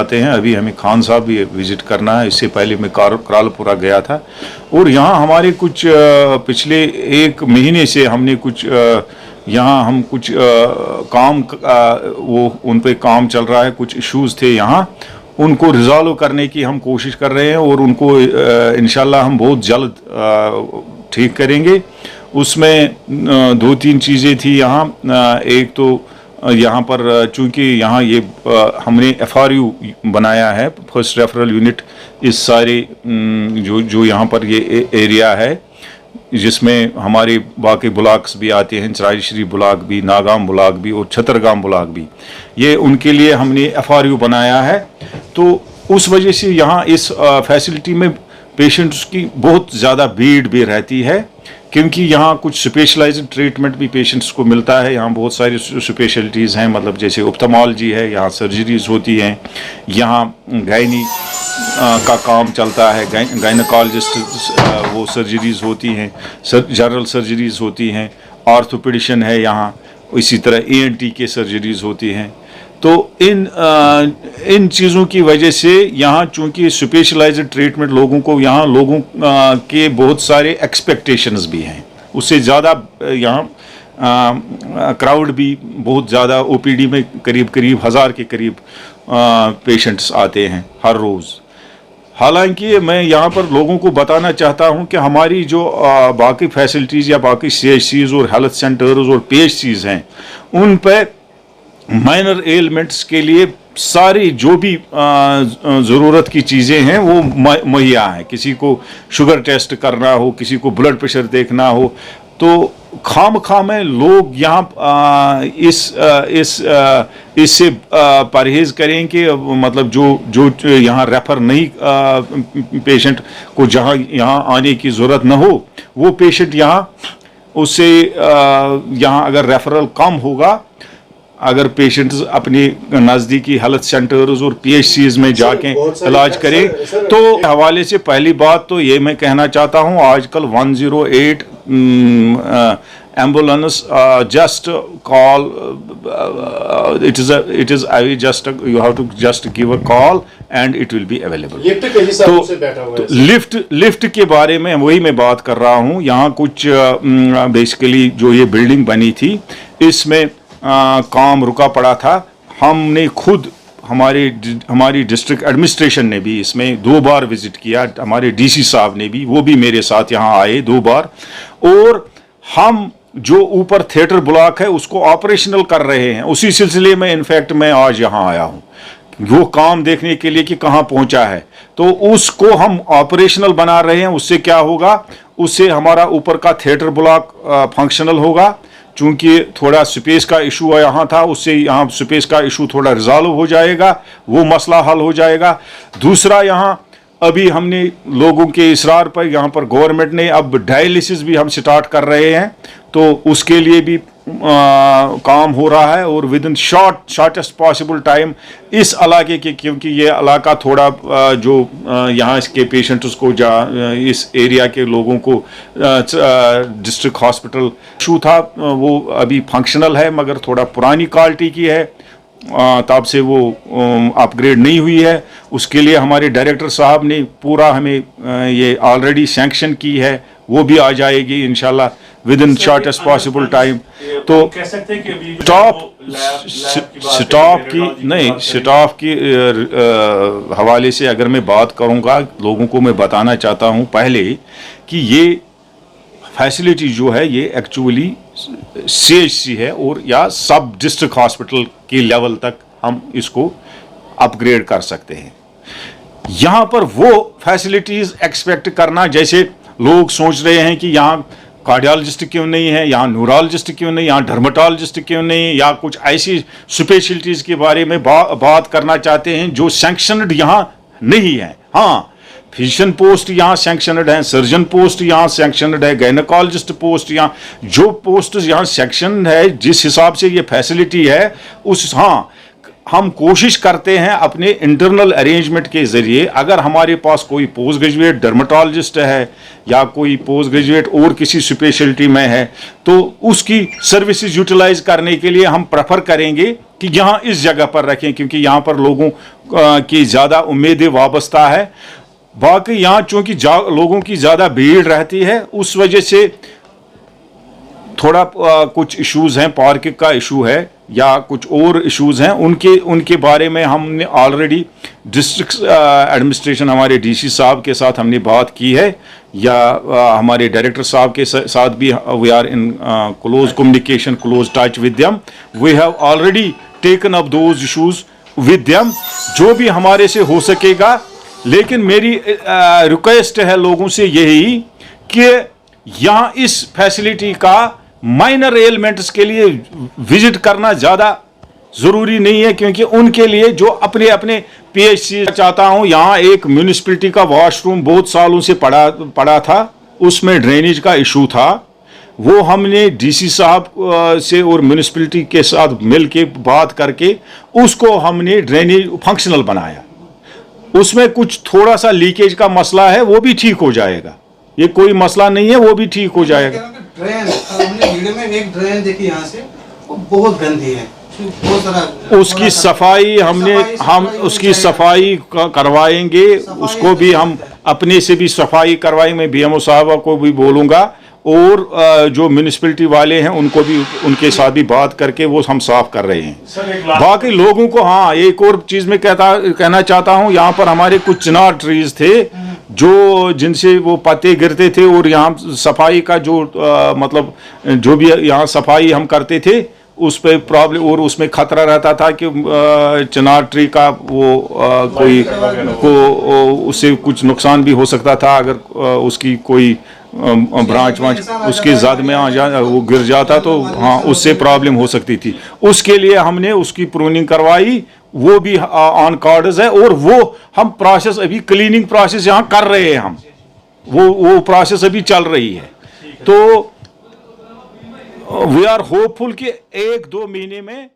आते हैं। अभी हमें खान साहब भी विज़िट करना है, इससे पहले मैं करालपुरा गया था। और यहाँ हमारे कुछ पिछले 1 महीने से हमने कुछ यहाँ हम कुछ काम वो उन पे काम चल रहा है, कुछ इश्यूज़ थे यहाँ, उनको रिजॉल्व करने की हम कोशिश कर रहे हैं और उनको इंशाल्लाह हम बहुत जल्द ठीक करेंगे। उसमें 2-3 चीज़ें थी यहाँ। एक तो यहाँ पर चूँकि यहाँ ये हमने FRU बनाया है, फर्स्ट रेफरल यूनिट, इस सारे जो यहाँ पर ये एरिया है जिसमें हमारे बाकी ब्लॉक्स भी आते हैं, चराईश्री ब्लॉक भी, नागाम ब्लॉक भी और छतरगाम ब्लॉक भी, ये उनके लिए हमने FRU बनाया है। तो उस वजह से यहाँ इस फैसिलिटी में पेशेंट्स की बहुत ज़्यादा भीड़ भी रहती है, क्योंकि यहाँ कुछ स्पेशलाइज्ड ट्रीटमेंट भी पेशेंट्स को मिलता है। यहाँ बहुत सारी स्पेशलिटीज़ हैं, मतलब जैसे ऑप्थेमोलॉजी है, यहाँ सर्जरीज होती हैं, यहाँ गायनी का काम चलता है, गायनोकोलॉजिस्ट वो सर्जरीज होती हैं, जनरल सर्जरीज होती हैं, ऑर्थोपेडिशन है यहाँ, इसी तरह ENT के सर्जरीज होती हैं। तो इन चीज़ों की वजह से यहाँ चूँकि स्पेशलाइज्ड ट्रीटमेंट लोगों को, यहाँ लोगों के बहुत सारे एक्सपेक्टेशंस भी हैं, उससे ज़्यादा यहाँ क्राउड भी बहुत ज़्यादा, OPD में करीब 1000 के करीब पेशेंट्स आते हैं हर रोज़। हालांकि मैं यहाँ पर लोगों को बताना चाहता हूँ कि हमारी जो बाकी फैसिलिटीज़ या बाकी CHCs और हेल्थ सेंटर्स और PHCs हैं, उन पर माइनर एलिमेंट्स के लिए सारी जो भी ज़रूरत की चीज़ें हैं वो मुहैया हैं। किसी को शुगर टेस्ट करना हो, किसी को ब्लड प्रेशर देखना हो, तो खामखा में लोग यहाँ इससे परहेज़ करें कि मतलब जो यहाँ रेफ़र नहीं पेशेंट को जहाँ यहाँ आने की ज़रूरत न हो, वो पेशेंट यहाँ उससे यहाँ अगर रेफरल कम होगा, अगर पेशेंट्स अपने नज़दीकी हेल्थ सेंटर्स और PHCs में जाके इलाज करें, तो हवाले से पहली बात तो ये मैं कहना चाहता हूँ, आजकल 108 ambulance just call, it is you have to just give a call and it will be available. तो लिफ्ट के बारे में वही मैं बात कर रहा हूँ। यहाँ कुछ बेसिकली जो ये बिल्डिंग बनी थी, इसमें काम रुका पड़ा था। हमने खुद हमारी डिस्ट्रिक्ट एडमिनिस्ट्रेशन ने भी इसमें 2 बार विजिट किया, हमारे DC साहब ने भी, वो भी मेरे साथ यहाँ आए 2 बार, और हम जो ऊपर थिएटर ब्लॉक है उसको ऑपरेशनल कर रहे हैं। उसी सिलसिले में इनफैक्ट मैं आज यहाँ आया हूँ वो काम देखने के लिए कि कहाँ पहुँचा है, तो उसको हम ऑपरेशनल बना रहे हैं। उससे क्या होगा, उससे हमारा ऊपर का थिएटर ब्लॉक फंक्शनल होगा। चूँकि थोड़ा स्पेस का इशू यहाँ था, उससे यहाँ स्पेस का इशू थोड़ा रिजॉल्व हो जाएगा, वो मसला हल हो जाएगा। दूसरा, यहाँ अभी हमने लोगों के इसरार पर यहाँ पर गवर्नमेंट ने अब डायलिसिस भी हम स्टार्ट कर रहे हैं, तो उसके लिए भी काम हो रहा है, और with in shortest possible time इस इलाके के, क्योंकि ये इलाका थोड़ा जो यहाँ इसके पेशेंट्स को इस एरिया के लोगों को डिस्ट्रिक्ट हॉस्पिटल इशू था, वो अभी फंक्शनल है मगर थोड़ा पुरानी क्वालिटी की है, तब से वो अपग्रेड नहीं हुई है। उसके लिए हमारे डायरेक्टर साहब ने पूरा हमें ये ऑलरेडी सैंक्शन की है, वो भी आ जाएगी इंशाल्लाह with in shortest possible time. तो स्टाफ की हवाले से अगर मैं बात करूंगा, लोगों को मैं बताना चाहता हूं पहले कि ये फैसिलिटी जो है ये एक्चुअली CHC है, और या सब डिस्ट्रिक्ट हॉस्पिटल के लेवल तक हम इसको अपग्रेड कर सकते हैं। यहाँ पर वो फैसिलिटीज़ एक्सपेक्ट करना, जैसे लोग सोच रहे हैं कि यहाँ कार्डियोलॉजिस्ट क्यों नहीं है, यहाँ न्यूरोलॉजिस्ट क्यों नहीं, यहाँ डर्मेटोलॉजिस्ट क्यों नहीं, या कुछ ऐसी स्पेशलिटीज़ के बारे में बात करना चाहते हैं जो सैंक्शनड यहाँ नहीं है। हाँ, फिजिशियन पोस्ट यहाँ सैंक्शनड है, सर्जन पोस्ट यहाँ सैंक्शनड है, गायनोकोलॉजिस्ट पोस्ट यहाँ, जो पोस्ट यहाँ सैंक्शनड है, जिस हिसाब से ये फैसिलिटी है उस, हाँ हम कोशिश करते हैं अपने इंटरनल अरेंजमेंट के ज़रिए, अगर हमारे पास कोई पोस्ट ग्रेजुएट डर्मेटोलॉजिस्ट है या कोई पोस्ट ग्रेजुएट और किसी स्पेशलिटी में है, तो उसकी सर्विसेज यूटिलाइज करने के लिए हम प्रेफर करेंगे कि यहाँ इस जगह पर रखें, क्योंकि यहाँ पर लोगों की ज़्यादा उम्मीदें वाबस्ता है। बाकी यहाँ चूँकि लोगों की ज़्यादा भीड़ रहती है, उस वजह से थोड़ा कुछ इश्यूज़ हैं, पार्किंग का इशू है या कुछ और इश्यूज़ हैं, उनके बारे में हमने ऑलरेडी डिस्ट्रिक्ट एडमिनिस्ट्रेशन हमारे डीसी साहब के साथ हमने बात की है, या हमारे डायरेक्टर साहब के साथ भी we are in close communication, close touch with them. We have already taken up those issues with them, जो भी हमारे से हो सकेगा। लेकिन मेरी रिक्वेस्ट है लोगों से यही कि यहाँ इस फैसिलिटी का माइनर एलिमेंट्स के लिए विजिट करना ज़्यादा ज़रूरी नहीं है, क्योंकि उनके लिए जो अपने अपने पीएचसी चाहता हूँ, यहाँ एक म्यूनिसिपैलिटी का वॉशरूम बहुत सालों से पड़ा था, उसमें ड्रेनेज का इशू था, वो हमने डीसी साहब से और म्यूनिसिपैलिटी के साथ मिल के बात करके उसको हमने ड्रेनेज फंक्शनल बनाया। उसमें कुछ थोड़ा सा लीकेज का मसला है, वो भी ठीक हो जाएगा, ये कोई मसला नहीं है, वो भी ठीक हो जाएगा। ड्रेन हमने वीडियो में एक ड्रेन देखी यहाँ से, वो बहुत गंदी है, बहुत सारा उसकी सफाई हम उसकी सफाई करवाएंगे, उसको भी हम अपने से भी सफाई करवाएंगे। मैं बीएमओ साहब को भी बोलूँगा और जो म्यूनिसिपैलिटी वाले हैं उनको भी, उनके साथ भी बात करके वो हम साफ कर रहे हैं। बाकी लोगों को हाँ एक और चीज़ में कहना चाहता हूँ, यहाँ पर हमारे कुछ चिनार ट्रीज थे जो जिनसे वो पत्ते गिरते थे, और यहाँ सफाई का जो मतलब जो भी यहाँ सफाई हम करते थे उस पर प्रॉब्लम, और उसमें खतरा रहता था कि चिनार ट्री का वो उससे कुछ नुकसान भी हो सकता था, अगर उसकी कोई ब्रांच उसके ज़द में वो गिर जाता तो हाँ उससे प्रॉब्लम हो सकती थी। उसके लिए हमने उसकी प्रूनिंग करवाई, वो भी ऑन कार्ड्स है, और वो हम प्रोसेस अभी क्लीनिंग प्रोसेस यहाँ कर रहे हैं, हम वो प्रोसेस अभी चल रही है। तो वी आर होपफुल कि 1-2 महीने में